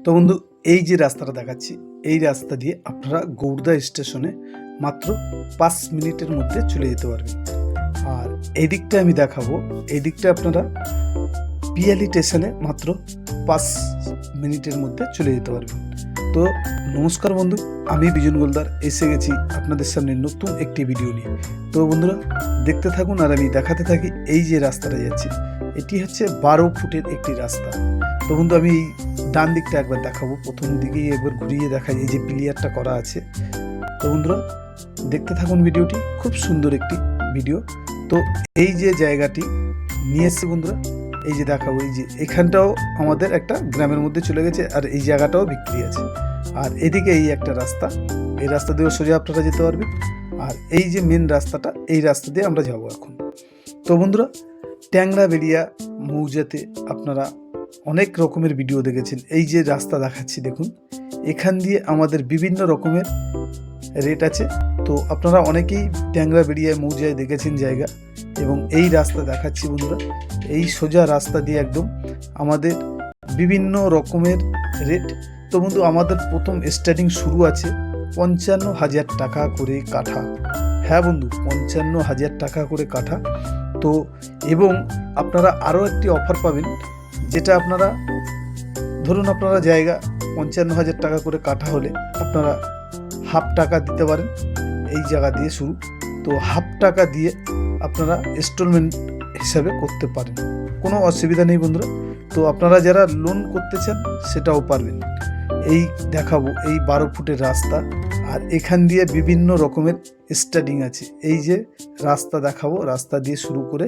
তো বন্ধু, এই যে রাস্তাটা দেখাচ্ছি, এই রাস্তা দিয়ে আপনারা গৌড়দা স্টেশনে মাত্র 5 মিনিটের মধ্যে চলে যেতে পারবেন। আর এই দিকটা আমি দেখাবো, এই দিকটা আপনারা পিয়ালি স্টেশনে মাত্র 5 মিনিটের মধ্যে চলে যেতে পারবেন। তো নমস্কার বন্ধু, আমি বিজন গোলদার এসে গেছি আপনাদের সামনে নতুন একটি ভিডিও নিয়ে। তো বন্ধুরা দেখতে থাকুন আর আমি দেখাতে থাকি। এই যে রাস্তাটা যাচ্ছে, এটি হচ্ছে 12 ফুটের একটি রাস্তা। তো বন্ধু আমি এই ডান দিকটা একবার দেখাবো, প্রথম দিকেই একবার ঘুরিয়ে দেখাই, এই যে প্লেয়ারটা করা আছে। তো বন্ধুরা দেখতে থাকুন ভিডিওটি, খুব সুন্দর একটি ভিডিও। তো এই যে জায়গাটি নিয়ে এসছি বন্ধুরা, এই যে দেখাবো, এই যে এখানটাও আমাদের একটা গ্রামের মধ্যে চলে গেছে, আর এই জায়গাটাও বিক্রি আছে। আর এদিকে এই একটা রাস্তা, এই রাস্তা দিয়েও সোজা আপনারা যেতে পারবেন। আর এই যে মেন রাস্তাটা, এই রাস্তা দিয়ে আমরা যাবো এখন। তো বন্ধুরা ট্যাংরাবেড়িয়া মৌজাতে আপনারা অনেক রকমের ভিডিও দেখেছেন। এই যে রাস্তা দেখাচ্ছি দেখুন, এখান দিয়ে আমাদের বিভিন্ন রকমের রেট আছে। তো আপনারা অনেকেই ট্যাংরাবেড়িয়া মৌজায় দেখেছেন জায়গা, এবং এই রাস্তা দেখাচ্ছি বন্ধুরা, এই সোজা রাস্তা দিয়ে একদম আমাদের বিভিন্ন রকমের রেট। তো বন্ধু আমাদের প্রথম স্টার্টিং শুরু আছে 55,000 টাকা করে কাঠা। হ্যাঁ বন্ধু, 55,000 টাকা করে কাঠা। তো এবং আপনারা আরও একটি অফার পাবেন, যেটা আপনারা ধরুন আপনারা জায়গা 55,000 টাকা করে কাঠা হলে আপনারা হাফ টাকা দিতে পারেন। এই জায়গা দিয়ে শুরু, তো হাফ টাকা দিয়ে আপনারা ইনস্টলমেন্ট হিসাবে করতে পারেন, কোনো অসুবিধা নেই বন্ধুরা। তো আপনারা যারা লোন করতে চান সেটাও পারবেন। এই দেখাবো এই 12 ফুটের রাস্তা, আর এখান দিয়ে বিভিন্ন রকমের স্টার্টিং আছে। এই যে রাস্তা দেখাবো, রাস্তা দিয়ে শুরু করে,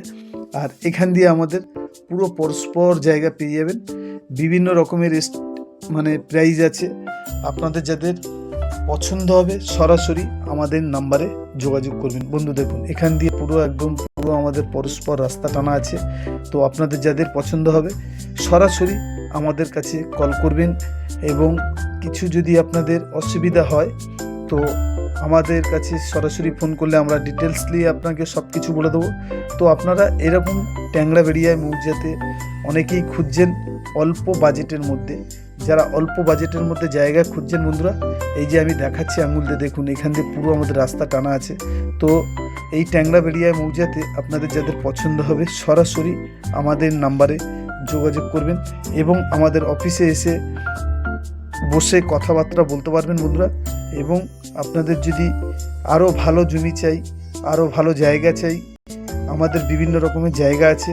আর এখান দিয়ে আমাদের পুরো পরস্পর জায়গা পেয়ে যাবেন। বিভিন্ন রকমের মানে প্রাইস আছে। আপনাদের যাদের পছন্দ হবে সরাসরি আমাদের নাম্বারে যোগাযোগ করবেন। বন্ধু দেখুন এখান দিয়ে পুরো আমাদের পরস্পর রাস্তা টানা আছে। তো আপনাদের যাদের পছন্দ হবে সরাসরি আমাদের কাছে কল করবেন, এবং কিছু যদি আপনাদের অসুবিধা হয় তো আমাদের কাছে সরাসরি ফোন করলে আমরা ডিটেলস নিয়ে আপনাকে সব কিছু বলে দেবো। তো আপনারা এরকম ট্যাংরাবেড়িয়ায় মৌজাতে অনেকেই খুঁজছেন অল্প বাজেটের মধ্যে, যারা অল্প বাজেটের মধ্যে জায়গা খুঁজছেন বন্ধুরা, এই যে আমি দেখাচ্ছি আঙুল দিয়ে দেখুন, এখান দিয়ে পুরো আমাদের রাস্তা টানা আছে। তো এই ট্যাংরাবেড়িয়ায় মৌজাতে আপনাদের যাদের পছন্দ হবে সরাসরি আমাদের নাম্বারে যোগাযোগ করবেন, এবং আমাদের অফিসে এসে বসে কথাবার্তা বলতে পারবেন বন্ধুরা। এবং আপনাদের যদি আরও ভালো জমি চাই, আরও ভালো জায়গা চাই, আমাদের বিভিন্ন রকমের জায়গা আছে।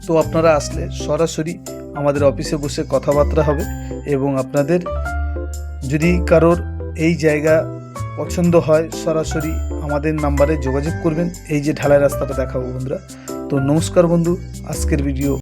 তো আপনারা আসলে সরাসরি আমাদের অফিসে বসে কথাবার্তা হবে, এবং আপনাদের যদি কারোর এই জায়গা পছন্দ হয় সরাসরি আমাদের নাম্বারে যোগাযোগ করবেন। এই যে ঢালাই রাস্তাটা দেখাবো বন্ধুরা। তো নমস্কার বন্ধু, আজকের ভিডিও